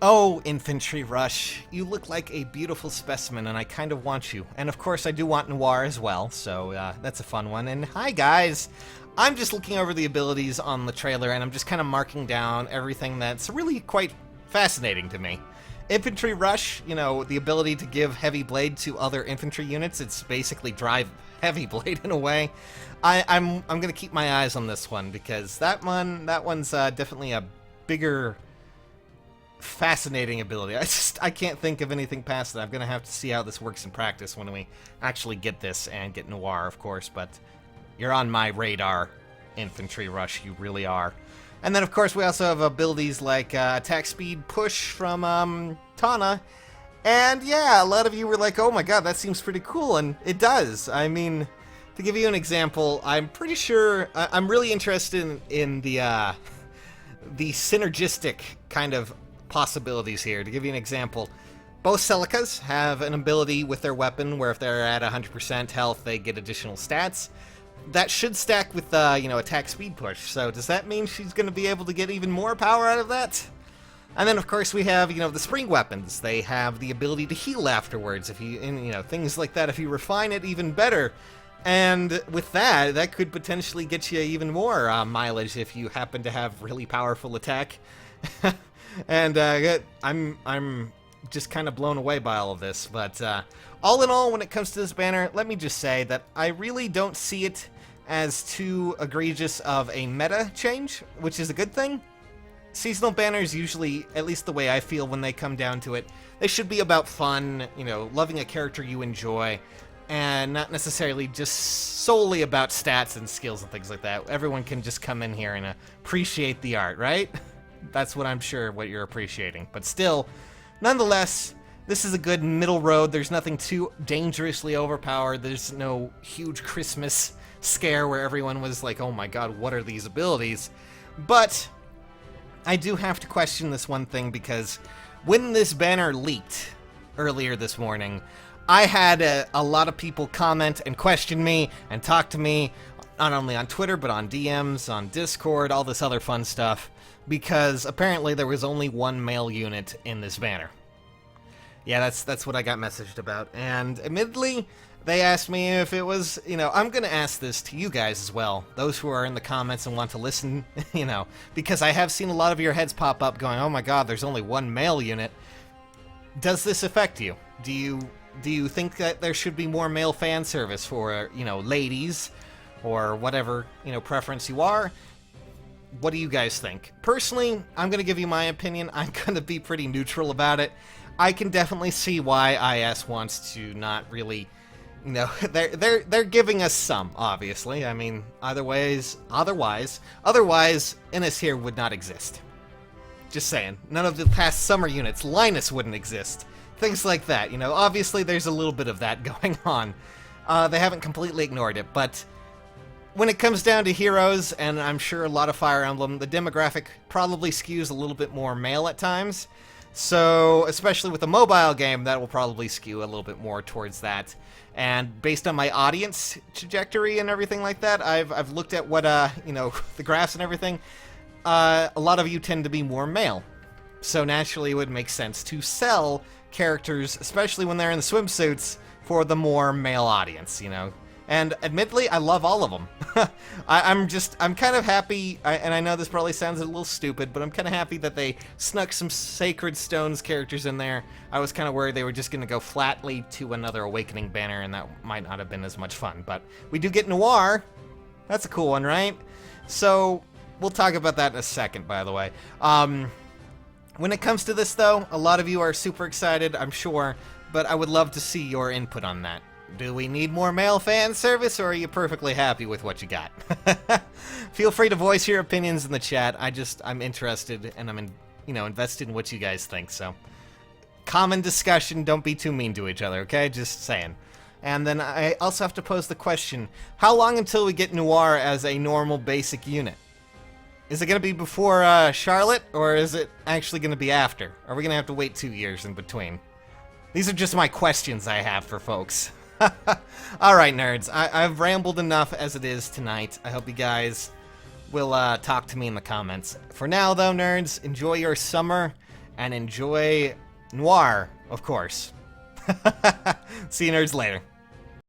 Oh, Infantry Rush, you look like a beautiful specimen, and I kind of want you. And of course, I do want Noir as well, so that's a fun one. And hi, guys! I'm just looking over the abilities on the trailer, and I'm just kind of marking down everything that's really quite fascinating to me. Infantry Rush, you know, the ability to give Heavy Blade to other infantry units. It's basically drive Heavy Blade in a way. I'm gonna keep my eyes on this one, because that one's definitely a bigger, fascinating ability. I can't think of anything past it. I'm gonna have to see how this works in practice when we actually get this and get Noir, of course, but you're on my radar, Infantry Rush, you really are. And then, of course, we also have abilities like attack speed push from Tana. And yeah, a lot of you were like, oh my god, that seems pretty cool, and it does. I mean, to give you an example, I'm pretty sure, I'm really interested in the synergistic kind of possibilities here. To give you an example, both Celicas have an ability with their weapon where if they're at 100% health, they get additional stats. That should stack with, attack speed push. So does that mean she's going to be able to get even more power out of that? And then, of course, we have, the spring weapons. They have the ability to heal afterwards, if you, things like that. If you refine it even better. And with that could potentially get you even more mileage if you happen to have really powerful attack. And I'm just kind of blown away by all of this. But all in all, when it comes to this banner, let me just say that I really don't see it as too egregious of a meta change, which is a good thing. Seasonal banners usually, at least the way I feel when they come down to it, they should be about fun, loving a character you enjoy, and not necessarily just solely about stats and skills and things like that. Everyone can just come in here and appreciate the art, right? That's what I'm sure what you're appreciating. But still, nonetheless, this is a good middle road. There's nothing too dangerously overpowered. There's no huge Christmas scare where everyone was like, oh my god, what are these abilities? But I do have to question this one thing, because when this banner leaked earlier this morning, I had a lot of people comment and question me and talk to me, not only on Twitter, but on DMs, on Discord, all this other fun stuff, because apparently there was only one male unit in this banner. Yeah, that's what I got messaged about. And admittedly, they asked me if it was, I'm going to ask this to you guys as well, those who are in the comments and want to listen, because I have seen a lot of your heads pop up going, oh my god, there's only one male unit. Does this affect you? Do you think that there should be more male fan service for, ladies, or whatever, preference you are? What do you guys think? Personally, I'm going to give you my opinion. I'm going to be pretty neutral about it. I can definitely see why IS wants to not really, they're giving us some, obviously. I mean, otherwise, Innis here would not exist. Just saying. None of the past summer units, Linus wouldn't exist. Things like that, Obviously, there's a little bit of that going on. They haven't completely ignored it, but when it comes down to heroes, and I'm sure a lot of Fire Emblem, the demographic probably skews a little bit more male at times. So, especially with a mobile game, that will probably skew a little bit more towards that. And based on my audience trajectory and everything like that, I've looked at what, the graphs and everything. A lot of you tend to be more male. So naturally, it would make sense to sell characters, especially when they're in the swimsuits, for the more male audience, And admittedly, I love all of them. I'm kind of happy, and I know this probably sounds a little stupid, but I'm kind of happy that they snuck some Sacred Stones characters in there. I was kind of worried they were just going to go flatly to another Awakening banner, and that might not have been as much fun. But we do get Noir. That's a cool one, right? So, we'll talk about that in a second, by the way. When it comes to this, though, a lot of you are super excited, I'm sure, but I would love to see your input on that. Do we need more male fan service, or are you perfectly happy with what you got? Feel free to voice your opinions in the chat. I'm interested, and I'm invested in what you guys think, so. Common discussion, don't be too mean to each other, okay? Just saying. And then I also have to pose the question, how long until we get Noir as a normal basic unit? Is it going to be before Charlotte, or is it actually going to be after? Are we going to have to wait 2 years in between? These are just my questions I have for folks. Alright, nerds. I've rambled enough as it is tonight. I hope you guys will talk to me in the comments. For now, though, nerds, enjoy your summer, and enjoy Noir, of course. See you nerds later.